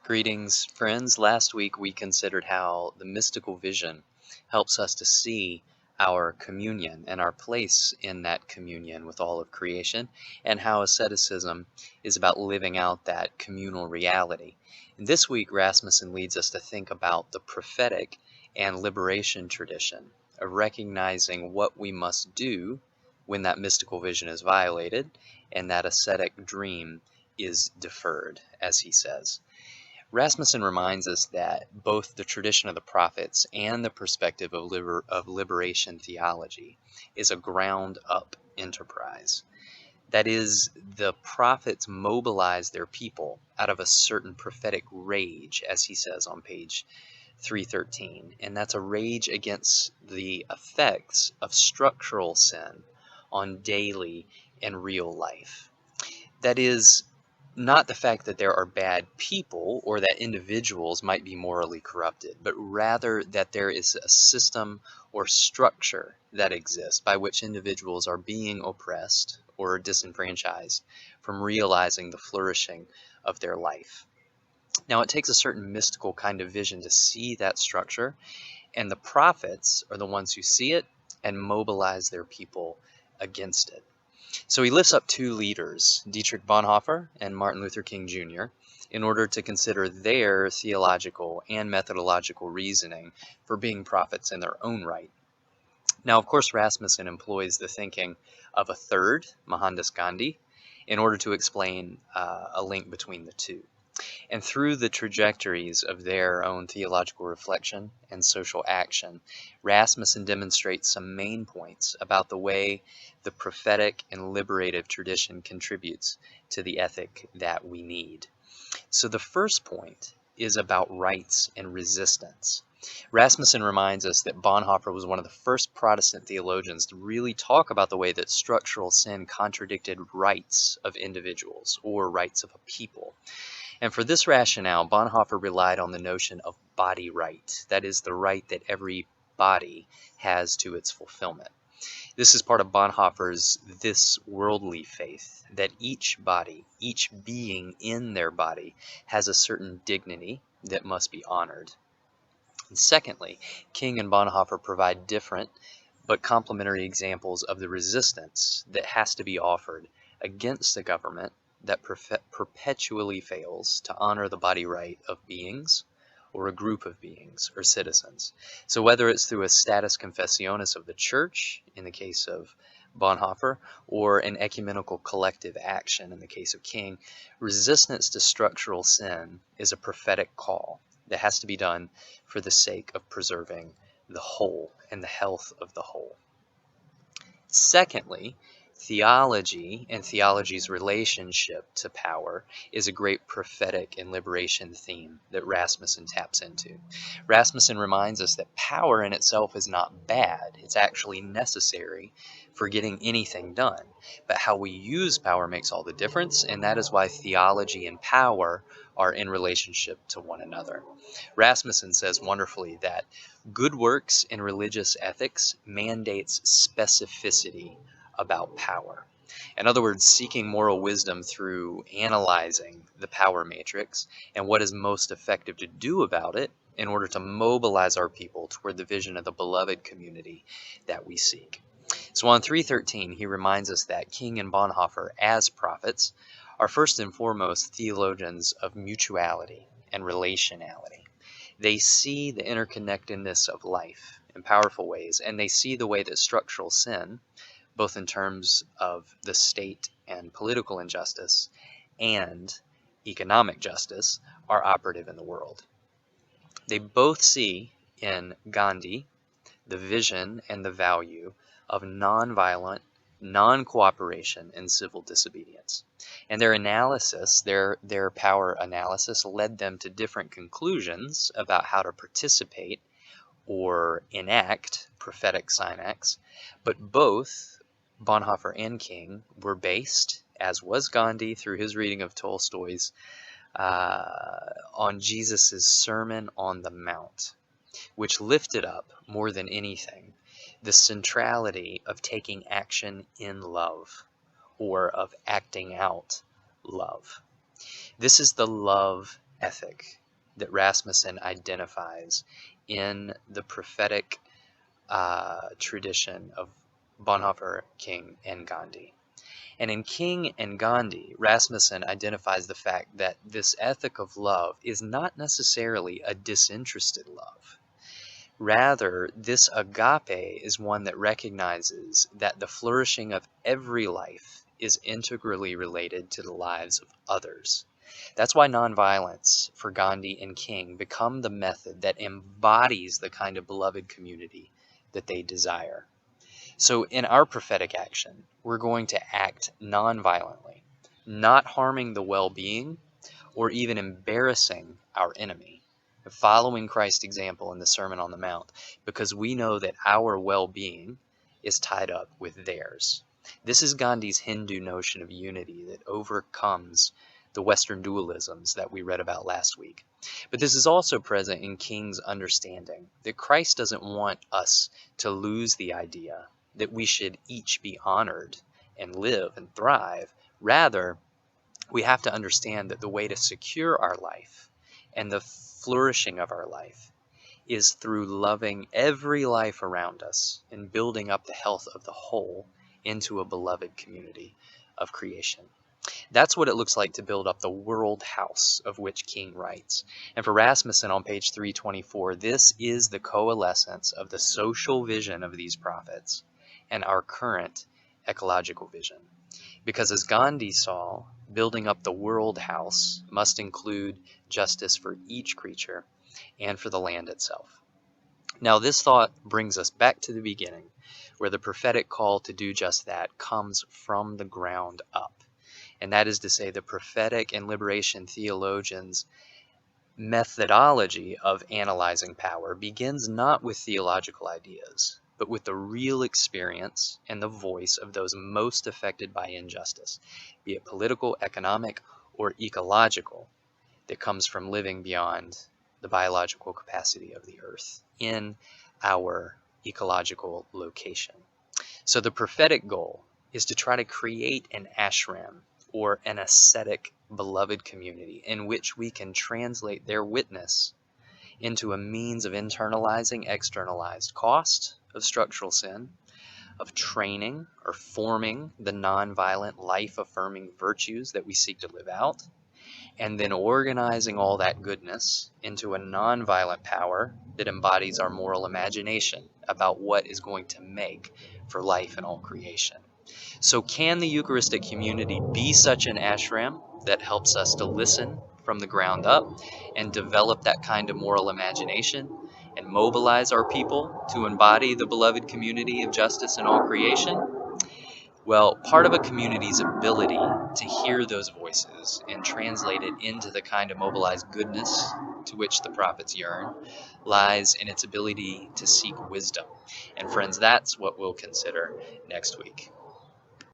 Greetings, friends. Last week we considered how the mystical vision helps us to see our communion and our place in that communion with all of creation, and how asceticism is about living out that communal reality. And this week, Rasmussen leads us to think about the prophetic and liberation tradition of recognizing what we must do when that mystical vision is violated and that ascetic dream is deferred, as he says. Rasmussen reminds us that both the tradition of the prophets and the perspective of liberation theology is a ground-up enterprise. That is, the prophets mobilize their people out of a certain prophetic rage, as he says on page 313, and that's a rage against the effects of structural sin on daily and real life. That is, not the fact that there are bad people or that individuals might be morally corrupted, but rather that there is a system or structure that exists by which individuals are being oppressed or disenfranchised from realizing the flourishing of their life. Now, it takes a certain mystical kind of vision to see that structure, and the prophets are the ones who see it and mobilize their people against it. So he lifts up two leaders, Dietrich Bonhoeffer and Martin Luther King Jr., in order to consider their theological and methodological reasoning for being prophets in their own right. Now, of course, Rasmussen employs the thinking of a third, Mohandas Gandhi, in order to explain a link between the two. And through the trajectories of their own theological reflection and social action, Rasmussen demonstrates some main points about the way the prophetic and liberative tradition contributes to the ethic that we need. So the first point is about rights and resistance. Rasmussen reminds us that Bonhoeffer was one of the first Protestant theologians to really talk about the way that structural sin contradicted rights of individuals or rights of a people. And for this rationale, Bonhoeffer relied on the notion of body right, that is, the right that every body has to its fulfillment. This is part of Bonhoeffer's this worldly faith, that each body, each being in their body, has a certain dignity that must be honored. And secondly, King and Bonhoeffer provide different but complementary examples of the resistance that has to be offered against a government that perpetually fails to honor the body right of beings or a group of beings or citizens. So whether it's through a status confessionis of the church in the case of Bonhoeffer or an ecumenical collective action in the case of King, resistance to structural sin is a prophetic call that has to be done for the sake of preserving the whole and the health of the whole. Secondly, theology and theology's relationship to power is a great prophetic and liberation theme that Rasmussen taps into. Rasmussen reminds us that power in itself is not bad. It's actually necessary for getting anything done. But how we use power makes all the difference, and that is why theology and power are in relationship to one another. Rasmussen says wonderfully that good works in religious ethics mandates specificity about power. In other words, seeking moral wisdom through analyzing the power matrix and what is most effective to do about it in order to mobilize our people toward the vision of the beloved community that we seek. So on 313, he reminds us that King and Bonhoeffer, as prophets, are first and foremost theologians of mutuality and relationality. They see the interconnectedness of life in powerful ways, and they see the way that structural sin, both in terms of the state and political injustice and economic justice, are operative in the world. They both see in Gandhi the vision and the value of nonviolent, non-cooperation, and civil disobedience. And their analysis, their power analysis, led them to different conclusions about how to participate or enact prophetic syntax, but both Bonhoeffer and King were based, as was Gandhi through his reading of Tolstoy's, on Jesus' Sermon on the Mount, which lifted up, more than anything, the centrality of taking action in love, or of acting out love. This is the love ethic that Rasmussen identifies in the prophetic tradition of Bonhoeffer, King, and Gandhi. And in King and Gandhi, Rasmussen identifies the fact that this ethic of love is not necessarily a disinterested love. Rather, this agape is one that recognizes that the flourishing of every life is integrally related to the lives of others. That's why nonviolence for Gandhi and King become the method that embodies the kind of beloved community that they desire. So in our prophetic action, we're going to act nonviolently, not harming the well-being or even embarrassing our enemy, following Christ's example in the Sermon on the Mount, because we know that our well-being is tied up with theirs. This is Gandhi's Hindu notion of unity that overcomes the Western dualisms that we read about last week. But this is also present in King's understanding that Christ doesn't want us to lose the idea that we should each be honored and live and thrive. Rather, we have to understand that the way to secure our life and the flourishing of our life is through loving every life around us and building up the health of the whole into a beloved community of creation. That's what it looks like to build up the world house of which King writes. And for Rasmussen on page 324, this is the coalescence of the social vision of these prophets and our current ecological vision. Because as Gandhi saw, building up the world house must include justice for each creature and for the land itself. Now this thought brings us back to the beginning, where the prophetic call to do just that comes from the ground up. And that is to say, the prophetic and liberation theologians' methodology of analyzing power begins not with theological ideas, but with the real experience and the voice of those most affected by injustice, be it political, economic, or ecological, that comes from living beyond the biological capacity of the earth in our ecological location. So the prophetic goal is to try to create an ashram, or an ascetic beloved community, in which we can translate their witness into a means of internalizing externalized cost of structural sin, of training or forming the nonviolent life-affirming virtues that we seek to live out, and then organizing all that goodness into a nonviolent power that embodies our moral imagination about what is going to make for life in all creation. So can the Eucharistic community be such an ashram that helps us to listen from the ground up and develop that kind of moral imagination and mobilize our people to embody the beloved community of justice in all creation? Well, part of a community's ability to hear those voices and translate it into the kind of mobilized goodness to which the prophets yearn lies in its ability to seek wisdom. And friends, that's what we'll consider next week.